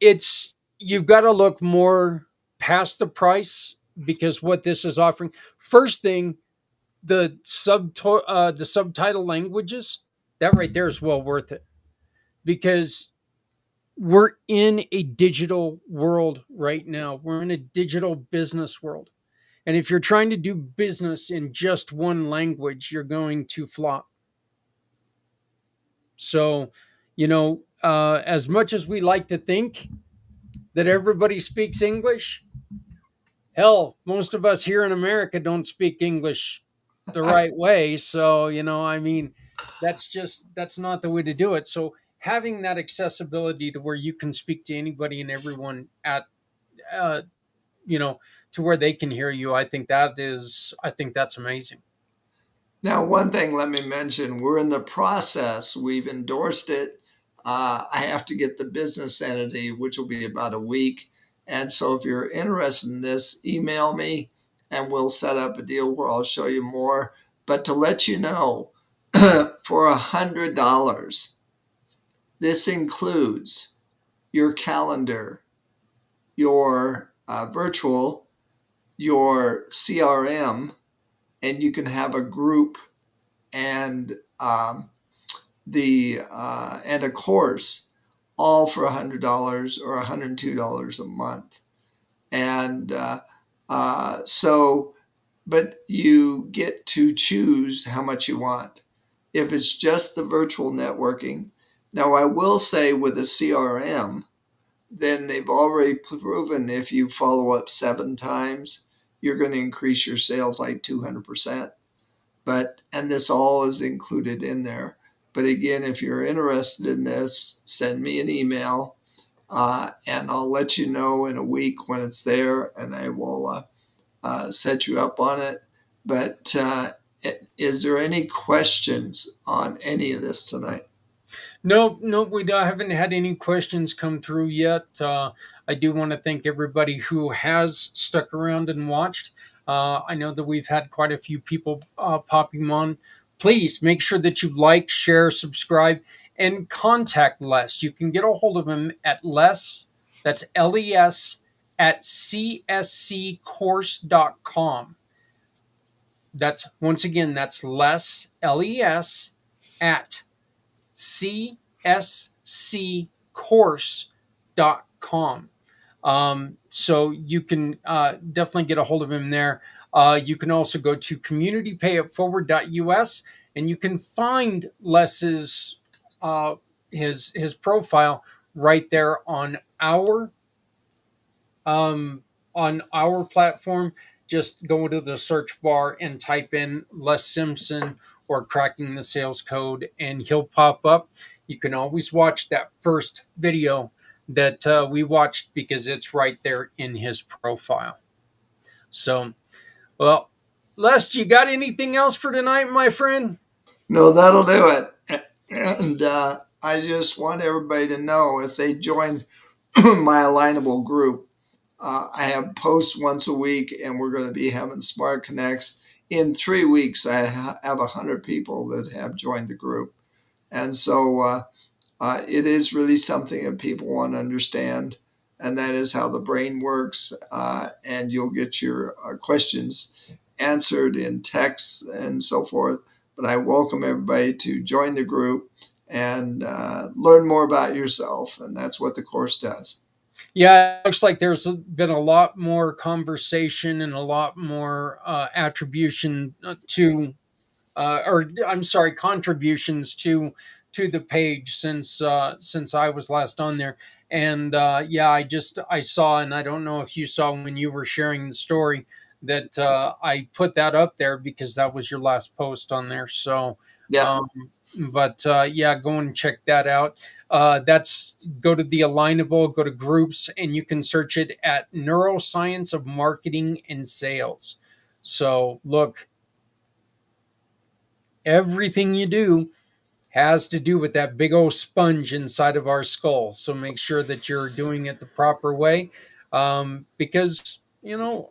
It's You've got to look more past the price because what this is offering. First thing, the subtitle languages, that right there is well worth it because we're in a digital world right now. We're in a digital business world. And if you're trying to do business in just one language, you're going to flop. So, as much as we like to think that everybody speaks English, Hell, most of us here in America don't speak English the right way. So, I mean, that's not the way to do it. So, having that accessibility to where you can speak to anybody and everyone at, uh, you know, to where they can hear you, I think that's amazing. Now, one thing let me mention, we're in the process. We've endorsed it. I have to get the business entity, which will be about a week. And so if you're interested in this, email me and we'll set up a deal where I'll show you more. But to let you know, for $100, this includes your calendar, your virtual, your CRM, and you can have a group and and a course, all for $100 or $102 a month. And so, but you get to choose how much you want. If it's just the virtual networking, now I will say with a CRM, then they've already proven if you follow up 7 times, you're going to increase your sales like 200%. And this all is included in there. But again, if you're interested in this, send me an email, and I'll let you know in a week when it's there, and I will set you up on it. But is there any questions on any of this tonight? No, no, haven't had any questions come through yet. I do want to thank everybody who has stuck around and watched. I know that we've had quite a few people popping on. Please make sure that you like, share, subscribe, and contact Les. You can get a hold of him at Les, that's LES, at csccourse.com. That's once again, that's Les, LES, at csccourse.com. So you can definitely get a hold of him there. You can also go to communitypayitforward.us and you can find Les's his profile right there on our platform. Just go to the search bar and type in Les Simpson or cracking the sales code, and he'll pop up. You can always watch that first video that we watched because it's right there in his profile. So, well, Les, you got anything else for tonight, my friend? No, that'll do it. And I just want everybody to know if they join my alignable group, I have posts once a week, and we're going to be having Smart Connects. In 3 weeks, I have 100 people that have joined the group. And so it is really something that people want to understand, and that is how the brain works. And you'll get your questions answered in text and so forth. But I welcome everybody to join the group and learn more about yourself. And that's what the course does. Yeah, it looks like there's been a lot more conversation and a lot more attribution to or I'm sorry, contributions to the page since I was last on there. And yeah, I saw, and I don't know if you saw when you were sharing the story that I put that up there because that was your last post on there. So, Yeah. um, but yeah, go and check that out. That's go to the Alignable, go to groups, and you can search it at Neuroscience of Marketing and Sales. So look, everything you do has to do with that big old sponge inside of our skull. So make sure that you're doing it the proper way, because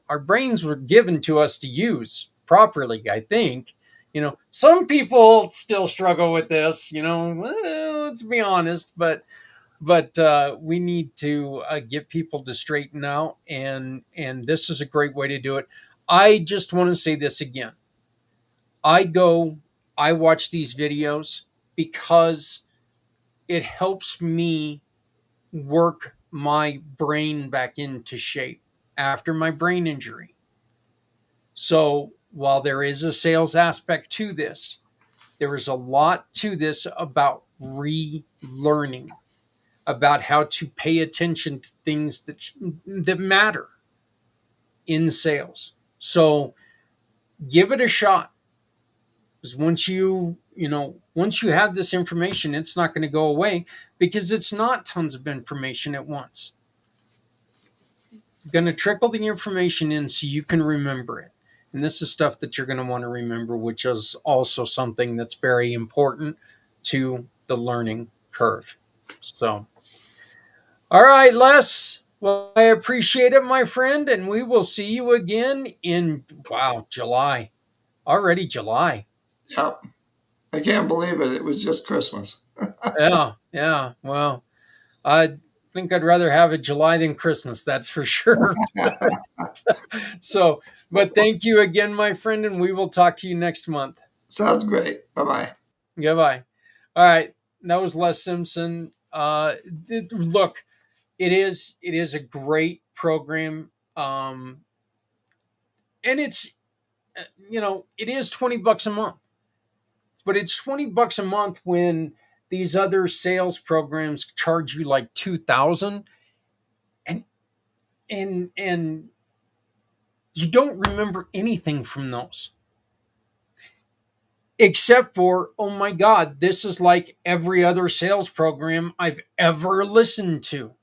our brains were given to us to use properly. I think some people still struggle with this. Well, let's be honest, but we need to get people to straighten out, and this is a great way to do it. I just want to say this again. I watch these videos because it helps me work my brain back into shape after my brain injury. So while there is a sales aspect to this, there is a lot to this about relearning, about how to pay attention to things that matter. in sales. So give it a shot. Because once you have this information, it's not going to go away, because it's not tons of information at once. You're going to trickle the information in so you can remember it. And this is stuff that you're going to want to remember, which is also something that's very important to the learning curve. So, all right, Les. Well, I appreciate it, my friend, and we will see you again in, July. Already July. Yep. I can't believe it. It was just Christmas. Yeah. Well, I think I'd rather have it July than Christmas, that's for sure. So, but thank you again, my friend, and we will talk to you next month. Sounds great. Bye-bye. Goodbye. All right. That was Les Simpson. Look, it is a great program. And it's, it is $20 a month, but it's $20 a month when these other sales programs charge you like 2,000, and you don't remember anything from those, except for, oh my God, this is like every other sales program I've ever listened to.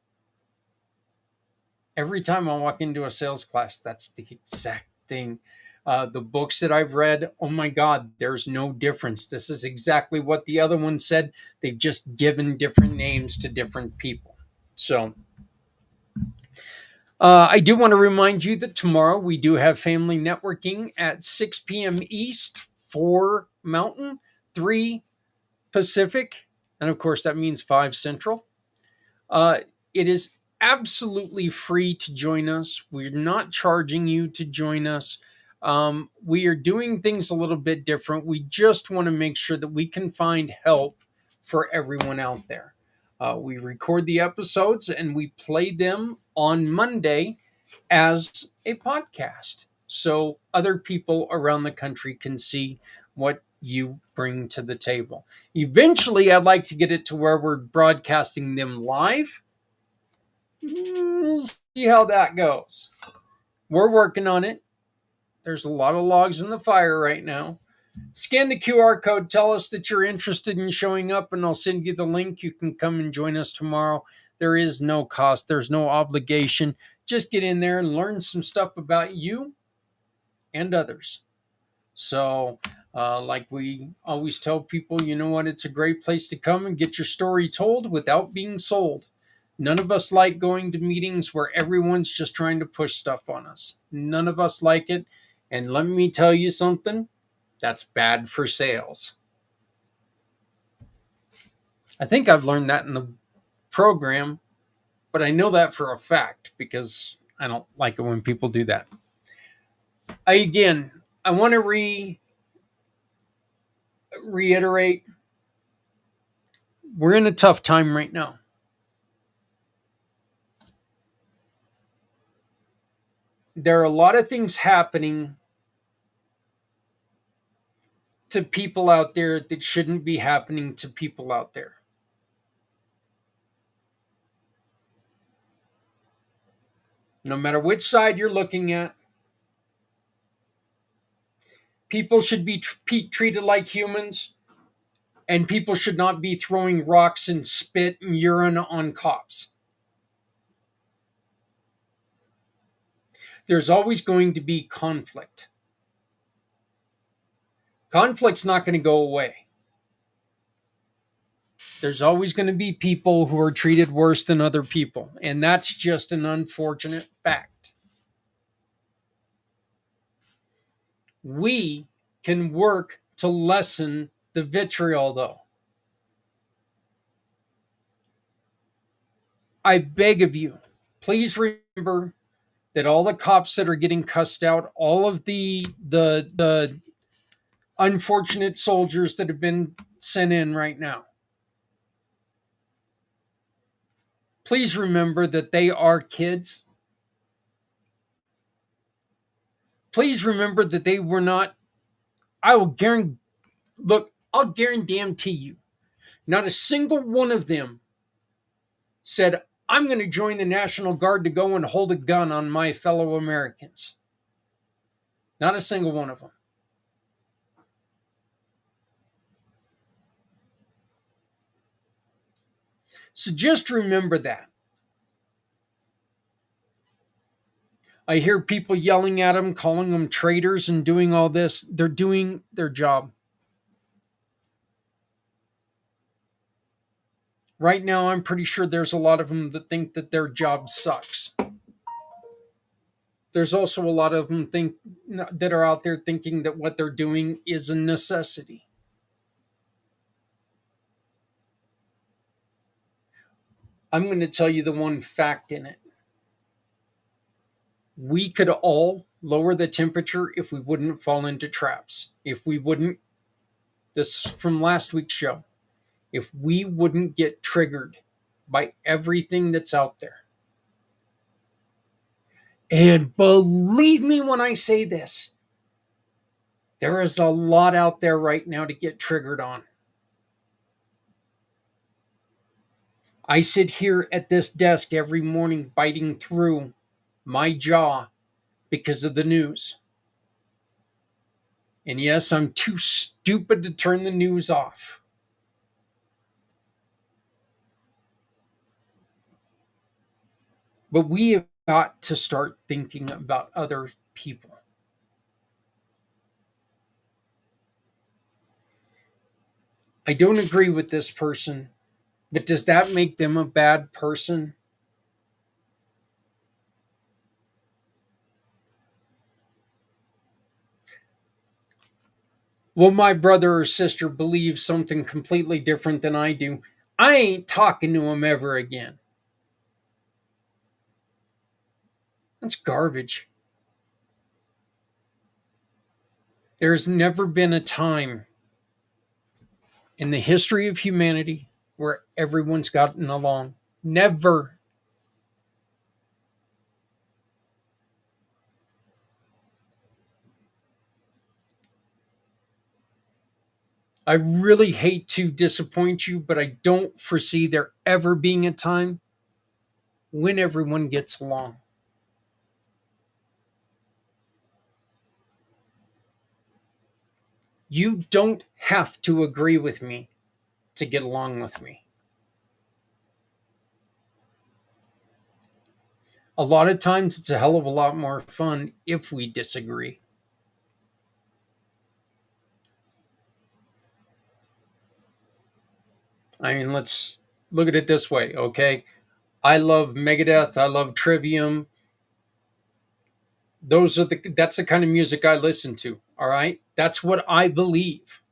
Every time I walk into a sales class, that's the exact thing. The books that I've read, oh my God, there's no difference. This is exactly what the other one said. They've just given different names to different people. So, I do want to remind you that tomorrow we do have family networking at 6 p.m. East, 4 Mountain, 3 Pacific, and of course that means 5 Central. It is absolutely free to join us. We're not charging you to join us. We are doing things a little bit different. We just want to make sure that we can find help for everyone out there. We record the episodes and we play them on Monday as a podcast, so other people around the country can see what you bring to the table. Eventually, I'd like to get it to where we're broadcasting them live. We'll see how that goes. We're working on it. There's a lot of logs in the fire right now. Scan the QR code, tell us that you're interested in showing up, and I'll send you the link. You can come and join us tomorrow. There is no cost, there's no obligation. Just get in there and learn some stuff about you and others. So, like we always tell people, you know what? It's a great place to come and get your story told without being sold. None of us like going to meetings where everyone's just trying to push stuff on us. None of us like it. And let me tell you something, that's bad for sales. I think I've learned that in the program, but I know that for a fact because I don't like it when people do that. I want to reiterate, we're in a tough time right now. There are a lot of things happening to people out there that shouldn't be happening to people out there. No matter which side you're looking at, people should be treated like humans, and people should not be throwing rocks and spit and urine on cops. There's always going to be conflict. Conflict's not going to go away. There's always going to be people who are treated worse than other people, and that's just an unfortunate fact. We can work to lessen the vitriol, though. I beg of you, please remember that all the cops that are getting cussed out, all of the unfortunate soldiers that have been sent in right now, please remember that they are kids. Please remember that they were not, I'll guarantee you, not a single one of them said, I'm going to join the National Guard to go and hold a gun on my fellow Americans. Not a single one of them. So just remember that. I hear people yelling at them, calling them traitors and doing all this. They're doing their job. Right now, I'm pretty sure there's a lot of them that think that their job sucks. There's also a lot of them that are out there thinking that what they're doing is a necessity. I'm going to tell you the one fact in it. We could all lower the temperature if we wouldn't fall into traps. If we wouldn't, this is from last week's show, if we wouldn't get triggered by everything that's out there. And believe me when I say this, there is a lot out there right now to get triggered on. I sit here at this desk every morning biting through my jaw because of the news. And yes, I'm too stupid to turn the news off. But we have got to start thinking about other people. I don't agree with this person, but does that make them a bad person? Well, my brother or sister believes something completely different than I do. I ain't talking to him ever again. That's garbage. There's never been a time in the history of humanity where everyone's gotten along. Never. I really hate to disappoint you, but I don't foresee there ever being a time when everyone gets along. You don't have to agree with me to get along with me. A lot of times it's a hell of a lot more fun if we disagree. I mean, let's look at it this way, okay? I love Megadeth, I love Trivium. That's the kind of music I listen to, all right? That's what I believe.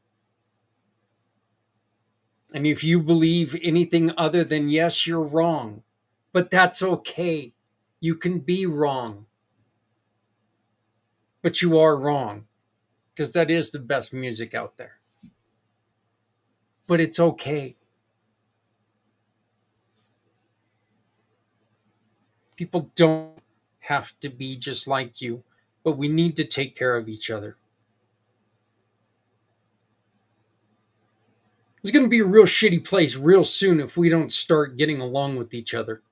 And if you believe anything other than yes, you're wrong. But that's okay. You can be wrong. But you are wrong. Because that is the best music out there. But it's okay. People don't have to be just like you, but we need to take care of each other. It's going to be a real shitty place real soon if we don't start getting along with each other.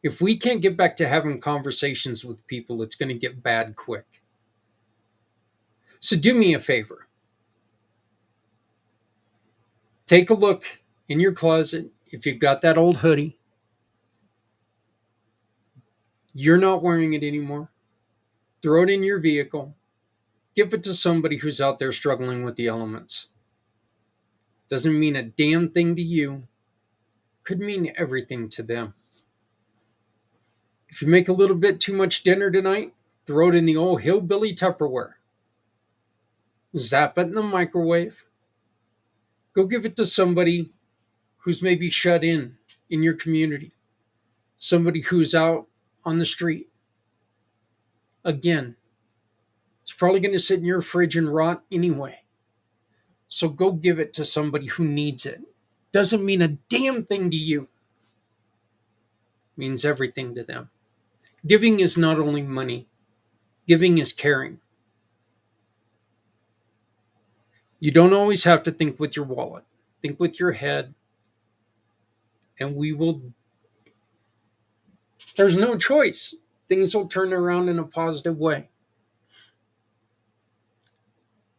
If we can't get back to having conversations with people, it's going to get bad quick. So do me a favor. Take a look in your closet. If you've got that old hoodie, you're not wearing it anymore. Throw it in your vehicle. Give it to somebody who's out there struggling with the elements. Doesn't mean a damn thing to you. Could mean everything to them. If you make a little bit too much dinner tonight, throw it in the old hillbilly Tupperware. Zap it in the microwave. Go give it to somebody who's maybe shut in your community. Somebody who's out on the street. Again, it's probably going to sit in your fridge and rot anyway. So go give it to somebody who needs it. Doesn't mean a damn thing to you. It means everything to them. Giving is not only money. Giving is caring. You don't always have to think with your wallet. Think with your head. and there's no choice. Things will turn around in a positive way.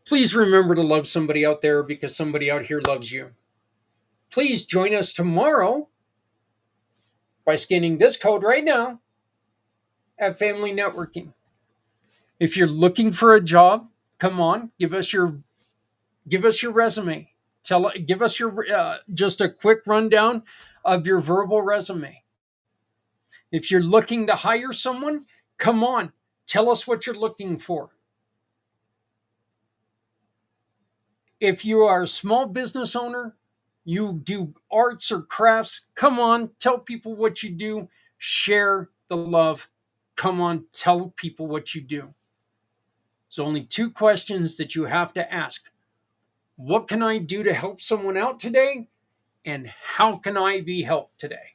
Please remember to love somebody out there because somebody out here loves you. Please join us tomorrow by scanning this code right now at Family Networking. If you're looking for a job, come on, give us your resume. Give us your just a quick rundown of your verbal resume. If you're looking to hire someone, come on, tell us what you're looking for. If you are a small business owner, you do arts or crafts, come on, tell people what you do, share the love. Come on, tell people what you do. There's only 2 questions that you have to ask. What can I do to help someone out today? And how can I be helped today?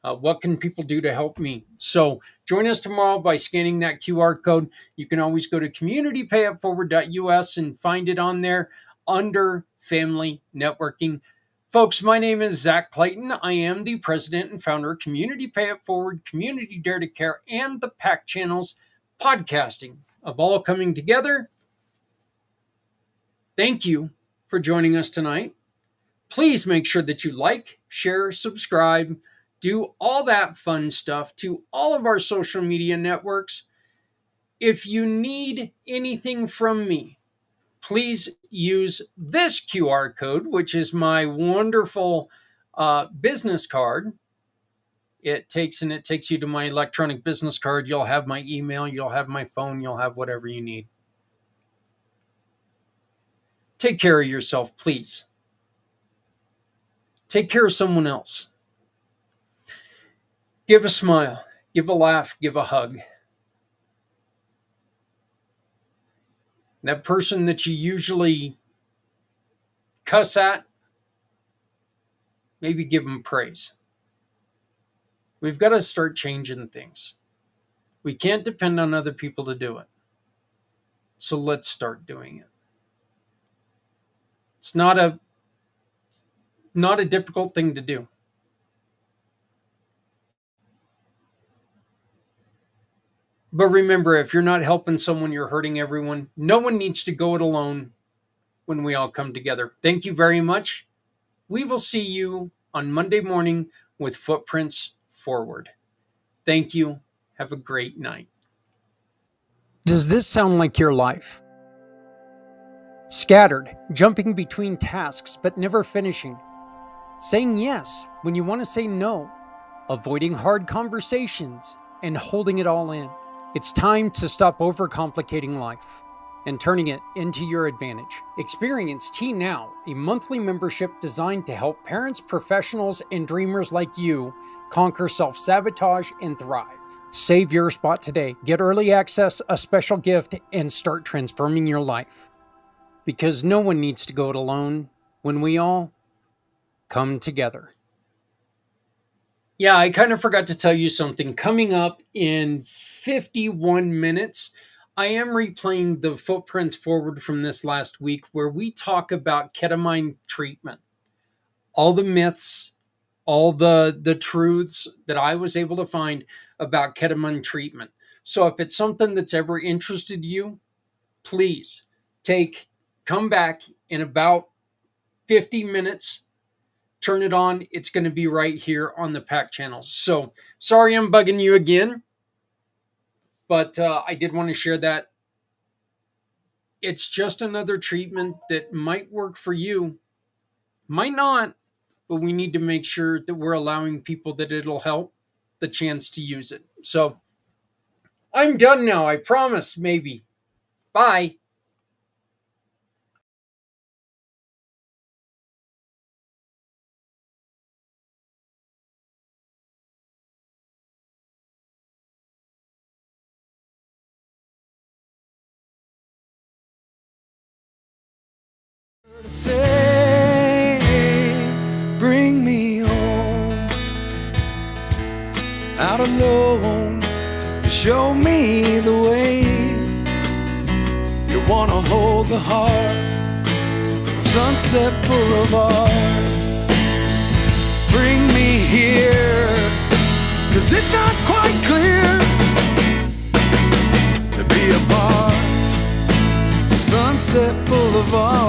What can people do to help me? So join us tomorrow by scanning that QR code. You can always go to communitypayitforward.us and find it on there under Family Networking. Folks, my name is Zach Clayton. I am the president and founder of Community Pay It Forward, Community Dare to Care, and the PACT channels, podcasting of all coming together. Thank you for joining us tonight. Please make sure that you like, share, subscribe, do all that fun stuff to all of our social media networks. If you need anything from me, please use this QR code, which is my wonderful business card. It takes you to my electronic business card. You'll have my email, you'll have my phone, you'll have whatever you need. Take care of yourself, please. Take care of someone else. Give a smile, give a laugh, give a hug. That person that you usually cuss at, maybe give them praise. We've got to start changing things. We can't depend on other people to do it. So let's start doing it. It's not a difficult thing to do. But remember, if you're not helping someone, you're hurting everyone. No one needs to go it alone when we all come together. Thank you very much. We will see you on Monday morning with Footprints Forward. Thank you. Have a great night. Does this sound like your life? Scattered, jumping between tasks but never finishing. Saying yes when you want to say no. Avoiding hard conversations and holding it all in. It's time to stop overcomplicating life and turning it into your advantage. Experience T Now, a monthly membership designed to help parents, professionals, and dreamers like you conquer self-sabotage and thrive. Save your spot today. Get early access, a special gift, and start transforming your life. Because no one needs to go it alone when we all come together. Yeah, I kind of forgot to tell you something. Coming up in 51 minutes, I am replaying the Footprints Forward from this last week where we talk about ketamine treatment. All the myths, all the truths that I was able to find about ketamine treatment. So if it's something that's ever interested you, please come back in about 50 minutes. Turn it on. It's going to be right here on the PACT channels. So sorry I'm bugging you again, but I did want to share that. It's just another treatment that might work for you, might not, but we need to make sure that we're allowing people that it'll help the chance to use it. So I'm done now. I promise, maybe. Bye. Say, bring me home, out alone, to show me the way. You wanna hold the heart of Sunset Boulevard. Bring me here. of all.